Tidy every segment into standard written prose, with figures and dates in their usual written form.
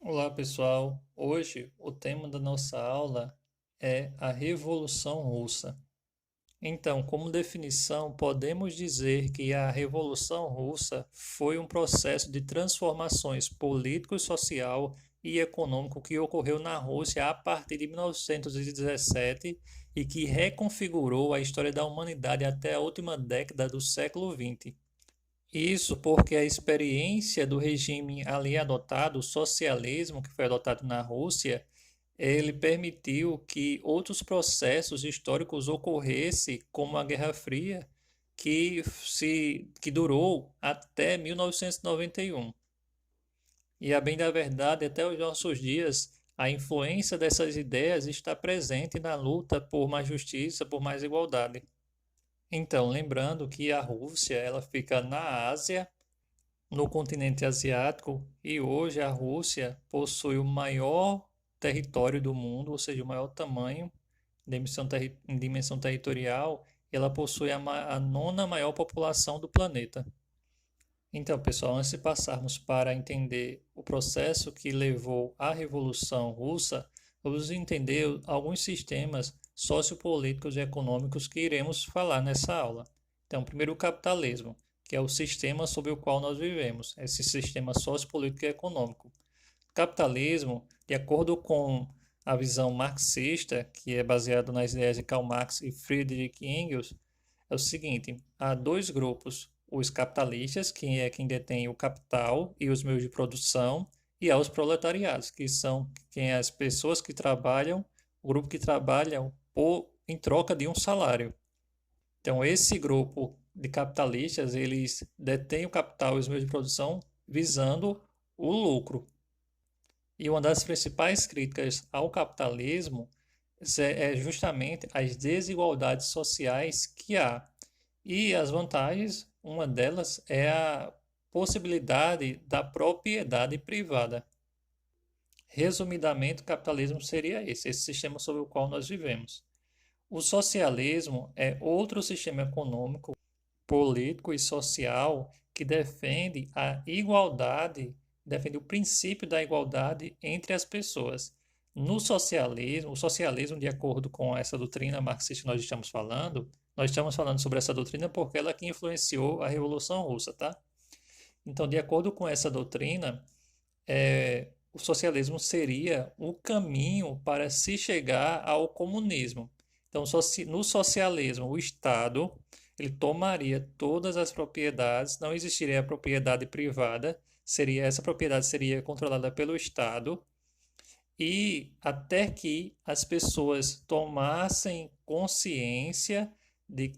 Olá pessoal, hoje o tema da nossa aula é a Revolução Russa. Então, como definição, podemos dizer que a Revolução Russa foi um processo de transformações político, social e econômico que ocorreu na Rússia a partir de 1917 e que reconfigurou a história da humanidade até a última década do século XX. Isso porque a experiência do regime ali adotado, o socialismo que foi adotado na Rússia, ele permitiu que outros processos históricos ocorressem, como a Guerra Fria, que durou até 1991. E a bem da verdade, até os nossos dias, a influência dessas ideias está presente na luta por mais justiça, por mais igualdade. Então, lembrando que a Rússia, ela fica na Ásia, no continente asiático, e hoje a Rússia possui o maior território do mundo, ou seja, o maior tamanho em dimensão territorial, e ela possui a nona maior população do planeta. Então, pessoal, antes de passarmos para entender o processo que levou à Revolução Russa, vamos entender alguns sistemas sociopolíticos e econômicos que iremos falar nessa aula. Então, primeiro o capitalismo, que é o sistema sob o qual nós vivemos, esse sistema sociopolítico e econômico. O capitalismo, de acordo com a visão marxista, que é baseado nas ideias de Karl Marx e Friedrich Engels, é o seguinte: há dois grupos, os capitalistas, que é quem detém o capital e os meios de produção, e há os proletariados, que são quem as pessoas que trabalham, o grupo que trabalham em troca de um salário. Então, esse grupo de capitalistas, eles detêm o capital e os meios de produção visando o lucro. E uma das principais críticas ao capitalismo é justamente as desigualdades sociais que há. E as vantagens, uma delas é a possibilidade da propriedade privada. Resumidamente, o capitalismo seria esse sistema sobre o qual nós vivemos. O socialismo é outro sistema econômico, político e social que defende a igualdade, defende o princípio da igualdade entre as pessoas. No socialismo, o socialismo, de acordo com essa doutrina marxista que nós estamos falando sobre essa doutrina porque ela que influenciou a Revolução Russa, tá? Então, de acordo com essa doutrina, o socialismo seria o caminho para se chegar ao comunismo. Então, no socialismo, o Estado ele tomaria todas as propriedades, não existiria a propriedade privada, essa propriedade seria controlada pelo Estado e até que as pessoas tomassem consciência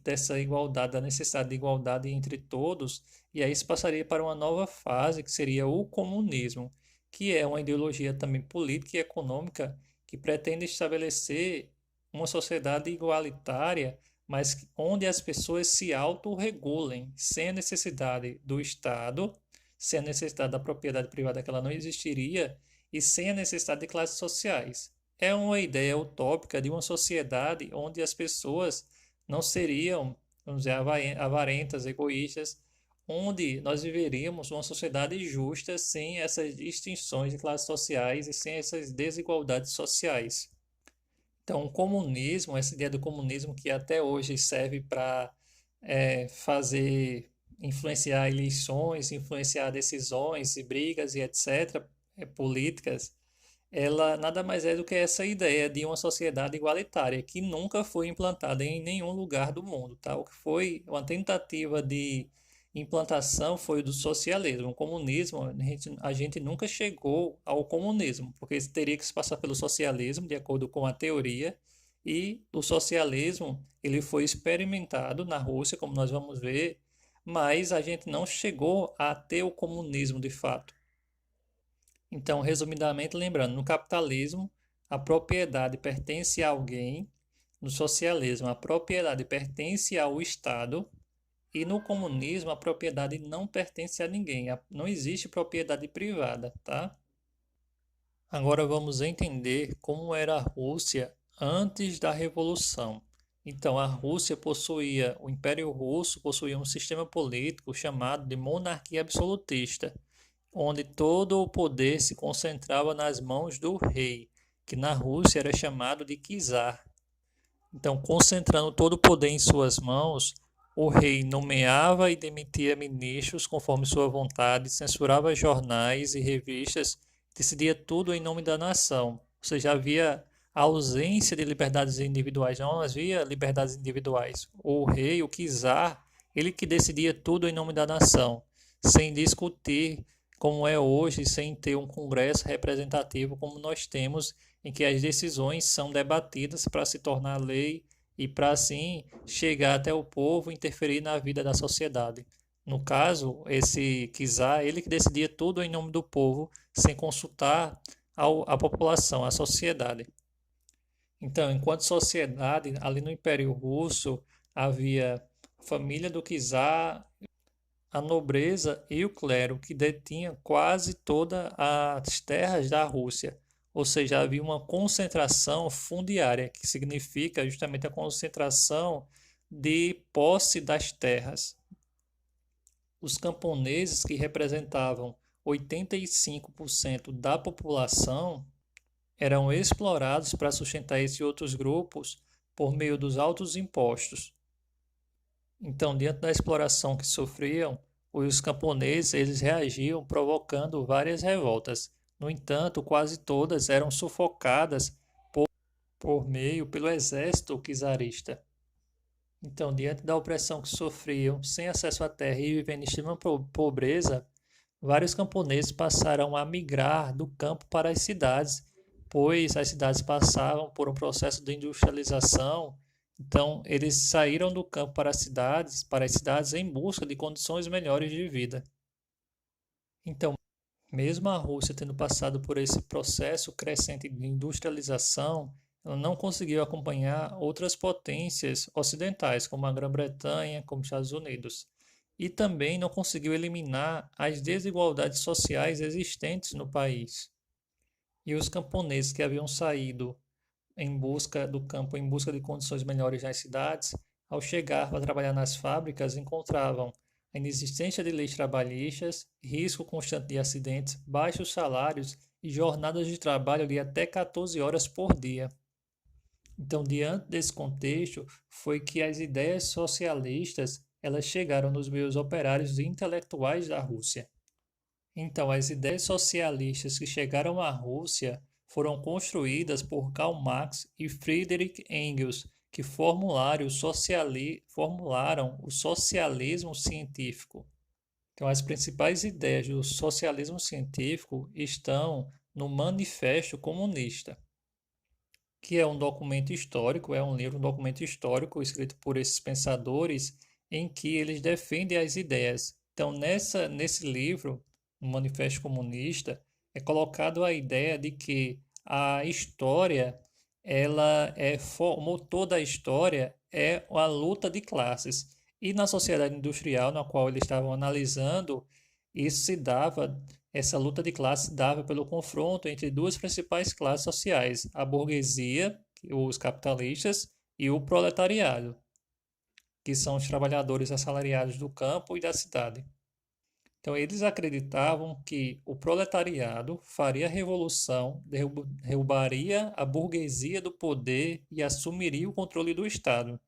dessa igualdade, da necessidade de igualdade entre todos, e aí se passaria para uma nova fase, que seria o comunismo, que é uma ideologia também política e econômica que pretende estabelecer uma sociedade igualitária, mas onde as pessoas se autorregulem, sem a necessidade do Estado, sem a necessidade da propriedade privada, que ela não existiria, e sem a necessidade de classes sociais. É uma ideia utópica de uma sociedade onde as pessoas não seriam, vamos dizer, avarentas, egoístas, onde nós viveríamos uma sociedade justa sem essas distinções de classes sociais e sem essas desigualdades sociais. Então, o comunismo, essa ideia do comunismo que até hoje serve para fazer, influenciar eleições, influenciar decisões e brigas e etc., políticas, ela nada mais é do que essa ideia de uma sociedade igualitária que nunca foi implantada em nenhum lugar do mundo, tá? O que foi uma tentativa de implantação foi o do socialismo. O comunismo, a gente nunca chegou ao comunismo, porque teria que se passar pelo socialismo, de acordo com a teoria, e o socialismo ele foi experimentado na Rússia, como nós vamos ver, mas a gente não chegou a ter o comunismo de fato. Então, resumidamente, lembrando, no capitalismo, a propriedade pertence a alguém, no socialismo, a propriedade pertence ao Estado, e no comunismo, a propriedade não pertence a ninguém, não existe propriedade privada, tá? Agora vamos entender como era a Rússia antes da Revolução. Então, a Rússia possuía, o Império Russo possuía um sistema político chamado de monarquia absolutista, onde todo o poder se concentrava nas mãos do rei, que na Rússia era chamado de czar. Então, concentrando todo o poder em suas mãos, o rei nomeava e demitia ministros conforme sua vontade, censurava jornais e revistas, decidia tudo em nome da nação. Ou seja, havia ausência de liberdades individuais, não havia liberdades individuais. O rei, o czar, ele que decidia tudo em nome da nação, sem discutir como é hoje, sem ter um congresso representativo como nós temos, em que as decisões são debatidas para se tornar lei e para assim chegar até o povo e interferir na vida da sociedade. No caso, esse czar, ele que decidia tudo em nome do povo, sem consultar a população, a sociedade. Então, enquanto sociedade, ali no Império Russo, havia a família do czar, a nobreza e o clero, que detinham quase todas as terras da Rússia. Ou seja, havia uma concentração fundiária, que significa justamente a concentração de posse das terras. Os camponeses, que representavam 85% da população, eram explorados para sustentar esses outros grupos por meio dos altos impostos. Então, diante da exploração que sofriam, os camponeses eles reagiam provocando várias revoltas. No entanto, quase todas eram sufocadas pelo exército czarista. Então, diante da opressão que sofriam, sem acesso à terra e vivendo em extrema pobreza, vários camponeses passaram a migrar do campo para as cidades, pois as cidades passavam por um processo de industrialização. Então, eles saíram do campo para as cidades em busca de condições melhores de vida. Então, mesmo a Rússia tendo passado por esse processo crescente de industrialização, ela não conseguiu acompanhar outras potências ocidentais, como a Grã-Bretanha, como os Estados Unidos, e também não conseguiu eliminar as desigualdades sociais existentes no país. E os camponeses que haviam saído em busca do campo, em busca de condições melhores nas cidades, ao chegar para trabalhar nas fábricas, encontravam a inexistência de leis trabalhistas, risco constante de acidentes, baixos salários e jornadas de trabalho de até 14 horas por dia. Então, diante desse contexto, foi que as ideias socialistas elas chegaram nos meios operários e intelectuais da Rússia. Então, as ideias socialistas que chegaram à Rússia foram construídas por Karl Marx e Friedrich Engels, que formularam o socialismo científico. Então, as principais ideias do socialismo científico estão no Manifesto Comunista, que é um documento histórico, um documento histórico escrito por esses pensadores em que eles defendem as ideias. Então, nesse livro, no Manifesto Comunista, é colocado a ideia de que a história, o motor da história é a luta de classes. E na sociedade industrial, na qual eles estavam analisando, essa luta de classes dava pelo confronto entre duas principais classes sociais, a burguesia, os capitalistas, e o proletariado, que são os trabalhadores assalariados do campo e da cidade. Então, eles acreditavam que o proletariado faria a revolução, derrubaria a burguesia do poder e assumiria o controle do Estado.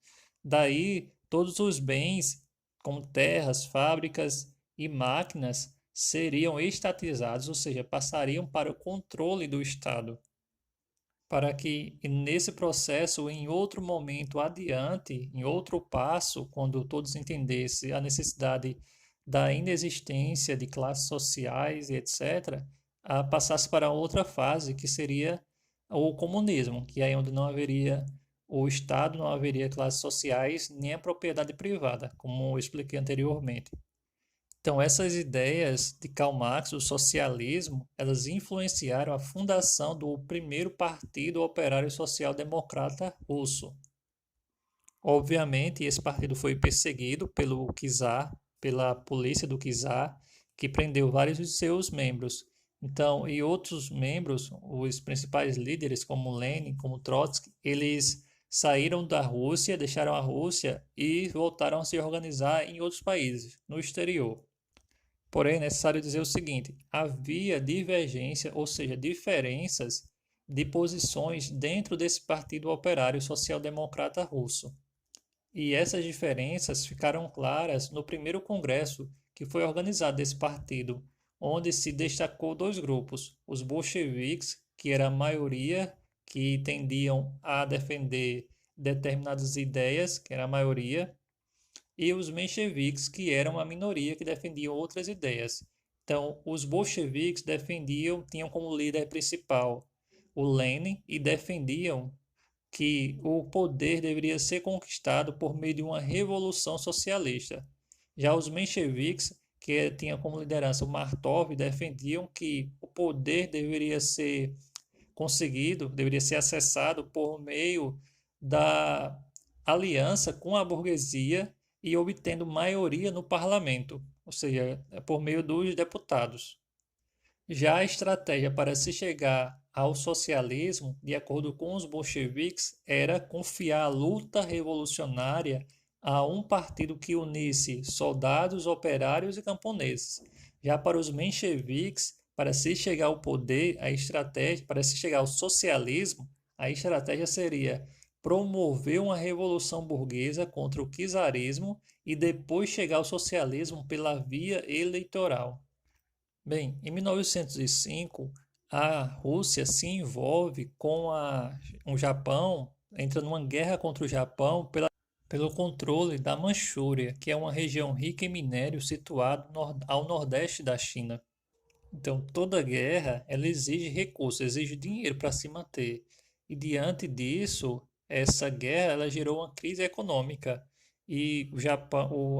Daí, todos os bens, como terras, fábricas e máquinas, seriam estatizados, ou seja, passariam para o controle do Estado. Para que nesse processo, em outro momento adiante, em outro passo, quando todos entendessem a necessidade da inexistência de classes sociais e etc., passasse para outra fase, que seria o comunismo, que é onde não haveria o Estado, não haveria classes sociais, nem a propriedade privada, como eu expliquei anteriormente. Então, essas ideias de Karl Marx, o socialismo, elas influenciaram a fundação do primeiro Partido Operário Social Democrata Russo. Obviamente, esse partido foi perseguido pelo czar, pela polícia do czar, que prendeu vários de seus membros. Então, e outros membros, os principais líderes, como Lenin, como Trotsky, eles saíram da Rússia, deixaram a Rússia e voltaram a se organizar em outros países, no exterior. Porém, é necessário dizer o seguinte: havia divergência, ou seja, diferenças de posições dentro desse Partido Operário Social-Democrata Russo. E essas diferenças ficaram claras no primeiro congresso que foi organizado desse partido, onde se destacou dois grupos: os bolcheviques, que era a maioria, que tendiam a defender determinadas ideias, que era a maioria, e os mencheviques, que eram a minoria que defendiam outras ideias. Então, os bolcheviques defendiam, tinham como líder principal o Lenin e defendiam que o poder deveria ser conquistado por meio de uma revolução socialista. Já os mencheviques, que tinham como liderança o Martov, defendiam que o poder deveria ser conseguido, deveria ser acessado por meio da aliança com a burguesia e obtendo maioria no parlamento, ou seja, por meio dos deputados. Já a estratégia para se chegar ao socialismo, de acordo com os bolcheviques, era confiar a luta revolucionária a um partido que unisse soldados, operários e camponeses. Já para os mencheviques, para se chegar ao poder, a estratégia, para se chegar ao socialismo, a estratégia seria promover uma revolução burguesa contra o czarismo e depois chegar ao socialismo pela via eleitoral. Bem, em 1905, a Rússia se envolve com o Japão, entra numa guerra contra o Japão pelo controle da Manchúria, que é uma região rica em minério situada ao nordeste da China. Então, toda guerra ela exige recursos, exige dinheiro para se manter. E diante disso, essa guerra ela gerou uma crise econômica e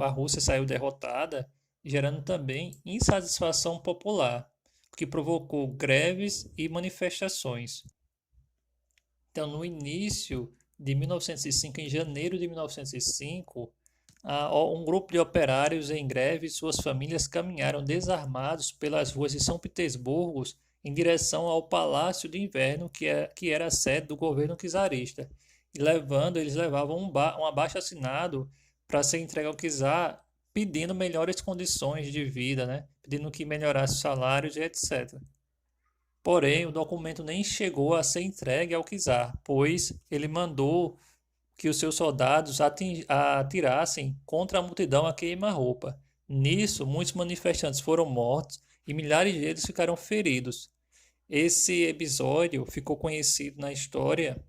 a Rússia saiu derrotada, gerando também insatisfação popular, o que provocou greves e manifestações. Então, no início de 1905, em janeiro de 1905, um grupo de operários em greve e suas famílias caminharam desarmados pelas ruas de São Petersburgo em direção ao Palácio de Inverno, que era a sede do governo czarista. E eles levavam um abaixo-assinado para ser entregue ao czar, pedindo melhores condições de vida, né? Pedindo que melhorasse os salários e etc. Porém, o documento nem chegou a ser entregue ao czar, pois ele mandou que os seus soldados atirassem contra a multidão a queima-roupa. Nisso, muitos manifestantes foram mortos e milhares deles ficaram feridos. Esse episódio ficou conhecido na história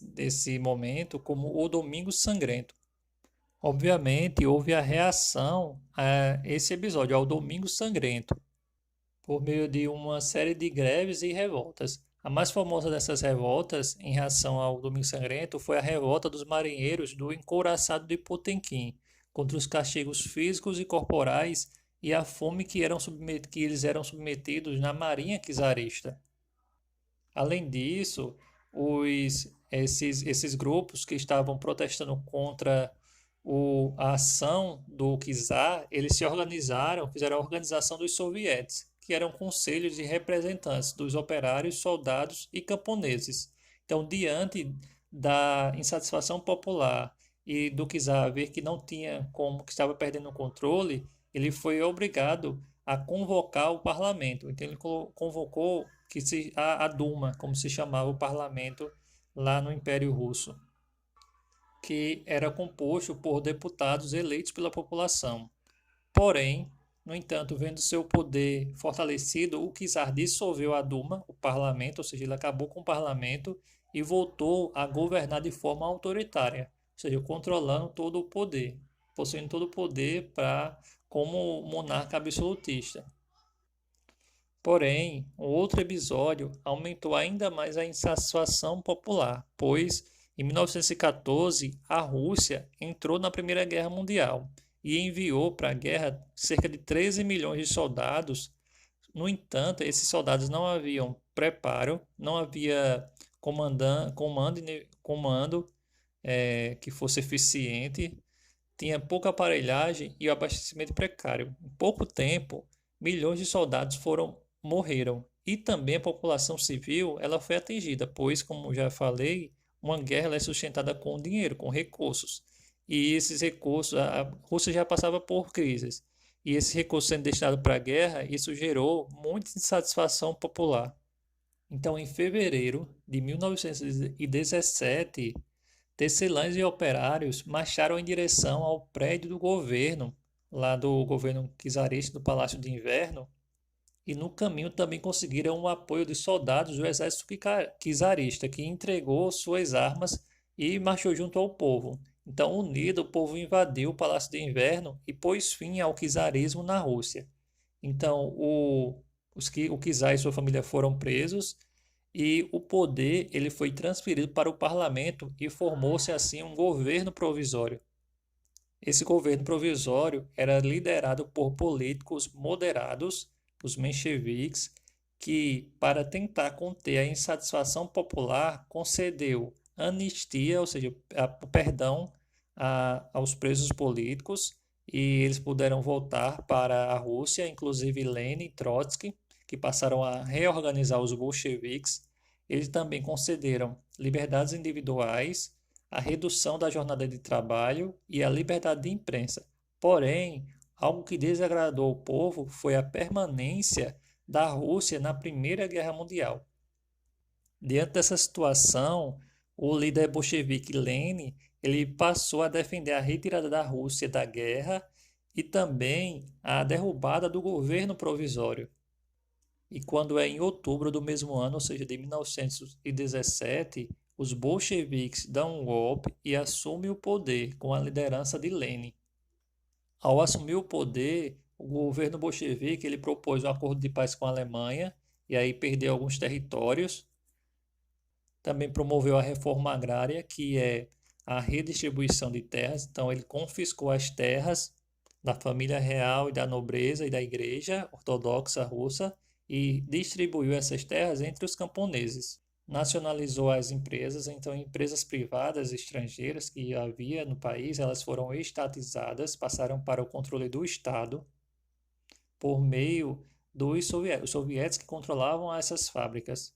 desse momento como o Domingo Sangrento. Obviamente, houve a reação a esse episódio, ao Domingo Sangrento, por meio de uma série de greves e revoltas. A mais famosa dessas revoltas, em reação ao Domingo Sangrento, foi a revolta dos marinheiros do encouraçado de Potemkin, contra os castigos físicos e corporais e a fome que eles eram submetidos na marinha czarista. Além disso, esses grupos que estavam protestando contra a ação do czar, eles se organizaram, fizeram a organização dos sovietes, que eram conselhos de representantes dos operários, soldados e camponeses. Então, diante da insatisfação popular e do czar ver que não tinha como, que estava perdendo o controle, ele foi obrigado a convocar o parlamento. Então, ele convocou a Duma, como se chamava o parlamento lá no Império Russo, que era composto por deputados eleitos pela população. Porém, no entanto, vendo seu poder fortalecido, o czar dissolveu a Duma, o parlamento, ou seja, ele acabou com o parlamento e voltou a governar de forma autoritária, ou seja, controlando todo o poder, possuindo todo o poder como monarca absolutista. Porém, um outro episódio aumentou ainda mais a insatisfação popular, pois em 1914 a Rússia entrou na Primeira Guerra Mundial e enviou para a guerra cerca de 13 milhões de soldados. No entanto, esses soldados não haviam preparo, não havia comando que fosse eficiente, tinha pouca aparelhagem e o abastecimento precário. Em pouco tempo, milhões de soldados morreram e também a população civil ela foi atingida, pois, como já falei, uma guerra é sustentada com dinheiro, com recursos. E esses recursos, a Rússia já passava por crises. e esse recurso sendo destinado para a guerra, isso gerou muita insatisfação popular. Então, em fevereiro de 1917, tecelãs e operários marcharam em direção ao prédio do governo, lá do governo czarista do Palácio de Inverno, e no caminho também conseguiram o apoio de soldados do exército czarista, que entregou suas armas e marchou junto ao povo. Então, unido, o povo invadiu o Palácio de Inverno e pôs fim ao czarismo na Rússia. Então, o czar e sua família foram presos e o poder ele foi transferido para o parlamento e formou-se assim um governo provisório. Esse governo provisório era liderado por políticos moderados, os mencheviques, que, para tentar conter a insatisfação popular, concedeu anistia, ou seja, o perdão aos presos políticos, e eles puderam voltar para a Rússia, inclusive Lenin e Trotsky, que passaram a reorganizar os bolcheviques. Eles também concederam liberdades individuais, a redução da jornada de trabalho e a liberdade de imprensa. Porém, algo que desagradou o povo foi a permanência da Rússia na Primeira Guerra Mundial. Diante dessa situação, o líder bolchevique Lenin ele passou a defender a retirada da Rússia da guerra e também a derrubada do governo provisório. E quando é em outubro do mesmo ano, ou seja, de 1917, os bolcheviques dão um golpe e assumem o poder com a liderança de Lenin. Ao assumir o poder, o governo bolchevique ele propôs um acordo de paz com a Alemanha e aí perdeu alguns territórios. Também promoveu a reforma agrária, que é a redistribuição de terras. Então, ele confiscou as terras da família real e da nobreza e da igreja ortodoxa russa e distribuiu essas terras entre os camponeses. Nacionalizou as empresas, então empresas privadas estrangeiras que havia no país, elas foram estatizadas, passaram para o controle do Estado por meio dos soviéticos, os soviéticos que controlavam essas fábricas.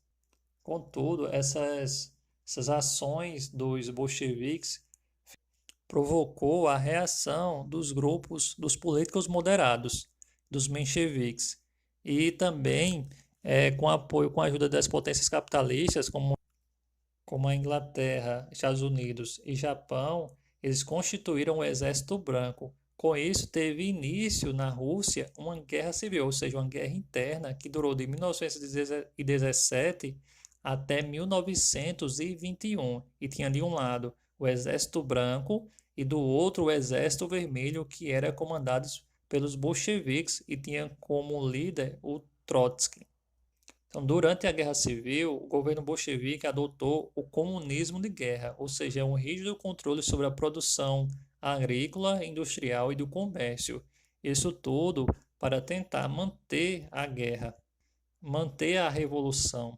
Contudo, essas ações dos bolcheviques provocou a reação dos grupos dos políticos moderados, dos mencheviques, e também com apoio, com a ajuda das potências capitalistas, como a Inglaterra, Estados Unidos e Japão, eles constituíram o Exército Branco. Com isso, teve início na Rússia uma guerra civil, ou seja, uma guerra interna que durou de 1917 até 1921. E tinha de um lado o Exército Branco e do outro o Exército Vermelho, que era comandado pelos bolcheviques e tinha como líder o Trotsky. Então, durante a Guerra Civil, o governo bolchevique adotou o comunismo de guerra, ou seja, um rígido controle sobre a produção agrícola, industrial e do comércio. Isso tudo para tentar manter a guerra, manter a revolução.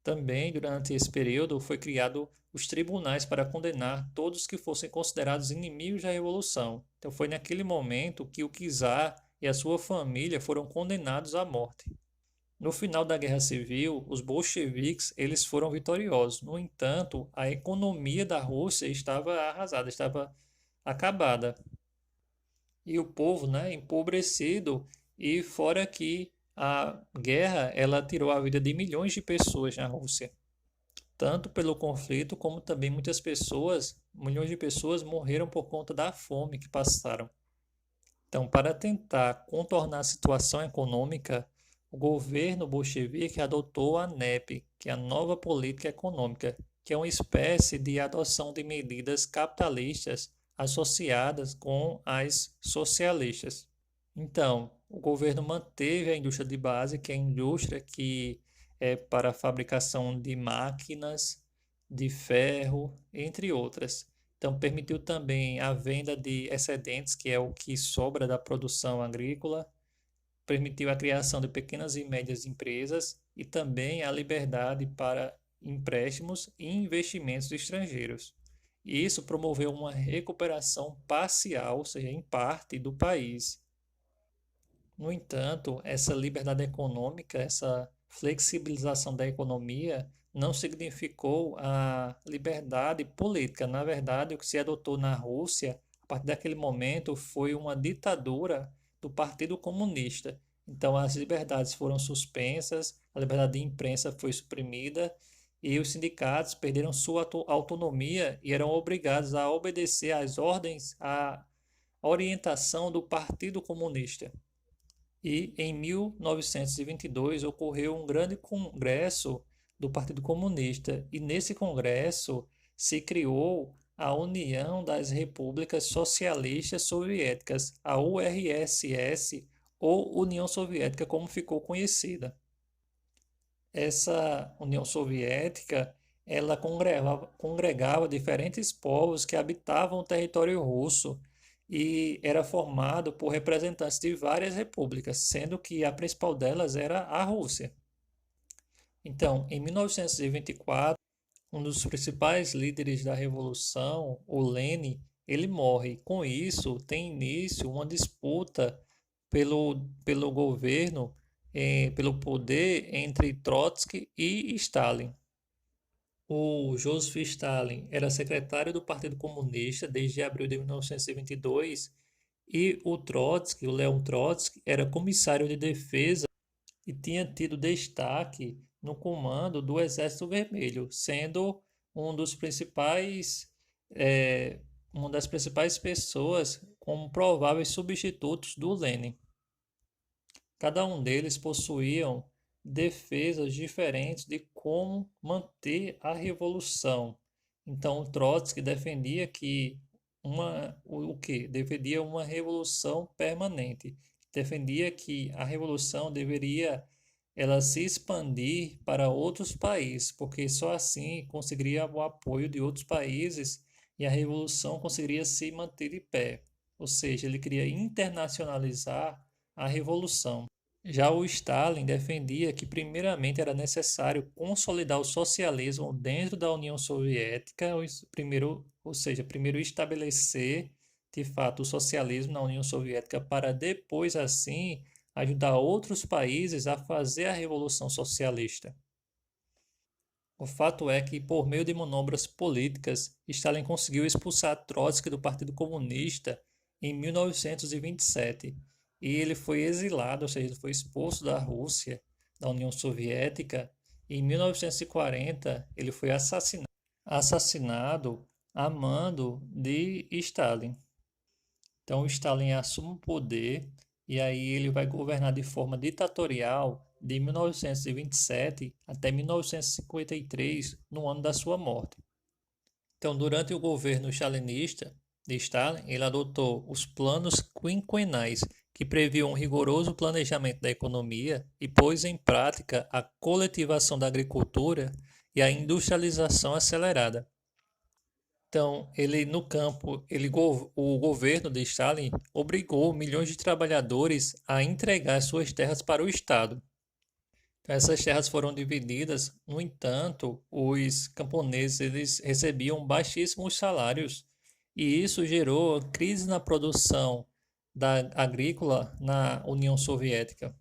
Também, durante esse período, foi criado os tribunais para condenar todos que fossem considerados inimigos da revolução. Então, foi naquele momento que o czar e a sua família foram condenados à morte. No final da Guerra Civil, os bolcheviques eles foram vitoriosos. No entanto, a economia da Rússia estava arrasada, estava acabada. E o povo, empobrecido, e fora que a guerra ela tirou a vida de milhões de pessoas na Rússia. Tanto pelo conflito, como também milhões de pessoas morreram por conta da fome que passaram. Então, para tentar contornar a situação econômica, o governo bolchevique adotou a NEP, que é a Nova Política Econômica, que é uma espécie de adoção de medidas capitalistas associadas com as socialistas. Então, o governo manteve a indústria de base, que é a indústria que é para a fabricação de máquinas, de ferro, entre outras. Então, permitiu também a venda de excedentes, que é o que sobra da produção agrícola, permitiu a criação de pequenas e médias empresas e também a liberdade para empréstimos e investimentos estrangeiros. Isso promoveu uma recuperação parcial, ou seja, em parte, do país. No entanto, essa liberdade econômica, essa flexibilização da economia, não significou a liberdade política. Na verdade, o que se adotou na Rússia, a partir daquele momento, foi uma ditadura do Partido Comunista. Então, as liberdades foram suspensas, a liberdade de imprensa foi suprimida e os sindicatos perderam sua autonomia e eram obrigados a obedecer às ordens, à orientação do Partido Comunista. E em 1922 ocorreu um grande congresso do Partido Comunista, e nesse congresso se criou a União das Repúblicas Socialistas Soviéticas, a URSS, ou União Soviética, como ficou conhecida. Essa União Soviética, ela congregava diferentes povos que habitavam o território russo e era formado por representantes de várias repúblicas, sendo que a principal delas era a Rússia. Então, em 1924, um dos principais líderes da revolução, o Lenin, ele morre. Com isso, tem início uma disputa pelo governo, pelo poder entre Trotsky e Stalin. O Joseph Stalin era secretário do Partido Comunista desde abril de 1922 e o Trotsky, o Leon Trotsky, era comissário de defesa e tinha tido destaque no comando do Exército Vermelho, sendo um dos principais, uma das principais pessoas como prováveis substitutos do Lenin. Cada um deles possuíam defesas diferentes de como manter a revolução. Então, Trotsky defendia que defendia uma revolução permanente. Defendia que a revolução deveria ela se expandir para outros países, porque só assim conseguiria o apoio de outros países e a revolução conseguiria se manter de pé. Ou seja, ele queria internacionalizar a revolução. Já o Stalin defendia que, primeiramente, era necessário consolidar o socialismo dentro da União Soviética, primeiro estabelecer, de fato, o socialismo na União Soviética, para depois, assim, ajudar outros países a fazer a Revolução Socialista. O fato é que, por meio de manobras políticas, Stalin conseguiu expulsar Trotsky do Partido Comunista em 1927. E ele foi exilado, ou seja, ele foi expulso da Rússia, da União Soviética. E em 1940, ele foi assassinado a mando de Stalin. Então, Stalin assume o poder e aí ele vai governar de forma ditatorial de 1927 até 1953, no ano da sua morte. Então, durante o governo stalinista de Stalin, ele adotou os planos quinquenais, que previam um rigoroso planejamento da economia e pôs em prática a coletivação da agricultura e a industrialização acelerada. Então, o governo de Stalin obrigou milhões de trabalhadores a entregar suas terras para o Estado. Então, essas terras foram divididas, no entanto, os camponeses eles recebiam baixíssimos salários e isso gerou crise na produção agrícola na União Soviética.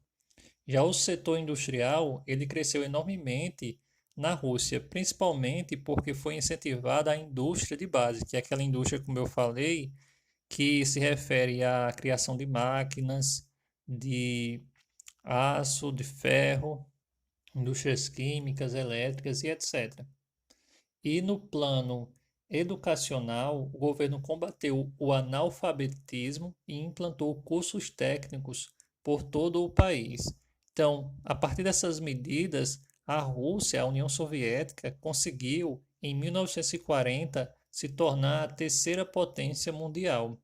Já o setor industrial ele cresceu enormemente na Rússia, principalmente porque foi incentivada a indústria de base, que é aquela indústria, como eu falei, que se refere à criação de máquinas, de aço, de ferro, indústrias químicas, elétricas e etc. E no plano educacional, o governo combateu o analfabetismo e implantou cursos técnicos por todo o país. Então, a partir dessas medidas, a Rússia, a União Soviética, conseguiu, em 1940, se tornar a terceira potência mundial,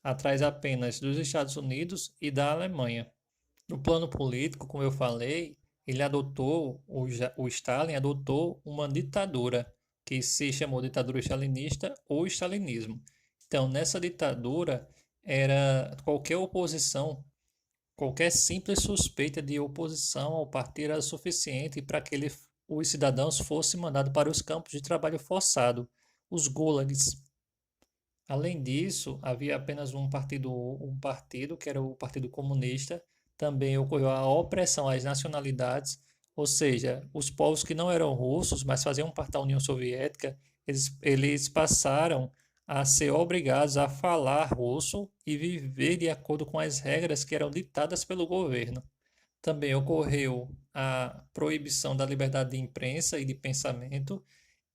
atrás apenas dos Estados Unidos e da Alemanha. No plano político, como eu falei, o Stalin adotou uma ditadura, que se chamou ditadura stalinista ou stalinismo. Então, nessa ditadura, era qualquer oposição, qualquer simples suspeita de oposição ao partido era suficiente para que os cidadãos fossem mandados para os campos de trabalho forçado, os gulags. Além disso, havia apenas um partido, que era o Partido Comunista. Também ocorreu a opressão às nacionalidades, ou seja, os povos que não eram russos, mas faziam parte da União Soviética, eles passaram a ser obrigados a falar russo e viver de acordo com as regras que eram ditadas pelo governo. Também ocorreu a proibição da liberdade de imprensa e de pensamento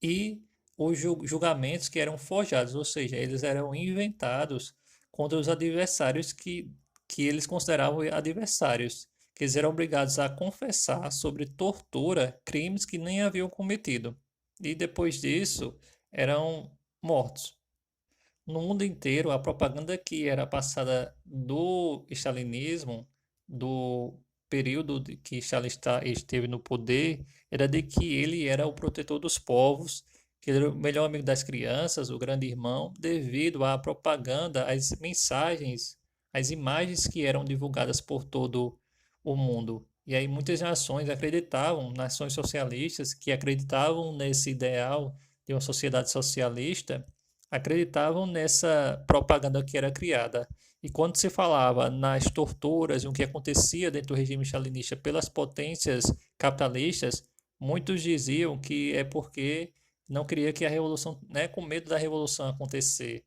e os julgamentos que eram forjados, ou seja, eles eram inventados contra os adversários que eles consideravam adversários, que eles eram obrigados a confessar sobre tortura, crimes que nem haviam cometido. E depois disso, eram mortos. No mundo inteiro, a propaganda que era passada do stalinismo, do período que Stalin esteve no poder, era de que ele era o protetor dos povos, que ele era o melhor amigo das crianças, o grande irmão, devido à propaganda, às mensagens, às imagens que eram divulgadas por todo o mundo. E aí muitas nações acreditavam, nações socialistas que acreditavam nesse ideal de uma sociedade socialista, acreditavam nessa propaganda que era criada. E quando se falava nas torturas, o que acontecia dentro do regime stalinista pelas potências capitalistas, muitos diziam que é porque não queria que a revolução, né, com medo da revolução acontecer.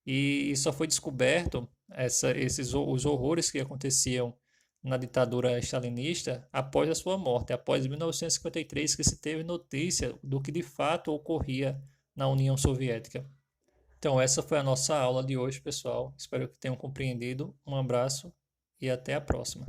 E só foi descoberto os horrores que aconteciam na ditadura stalinista após a sua morte, após 1953, que se teve notícia do que de fato ocorria na União Soviética. Então, essa foi a nossa aula de hoje, pessoal. Espero que tenham compreendido. Um abraço e até a próxima.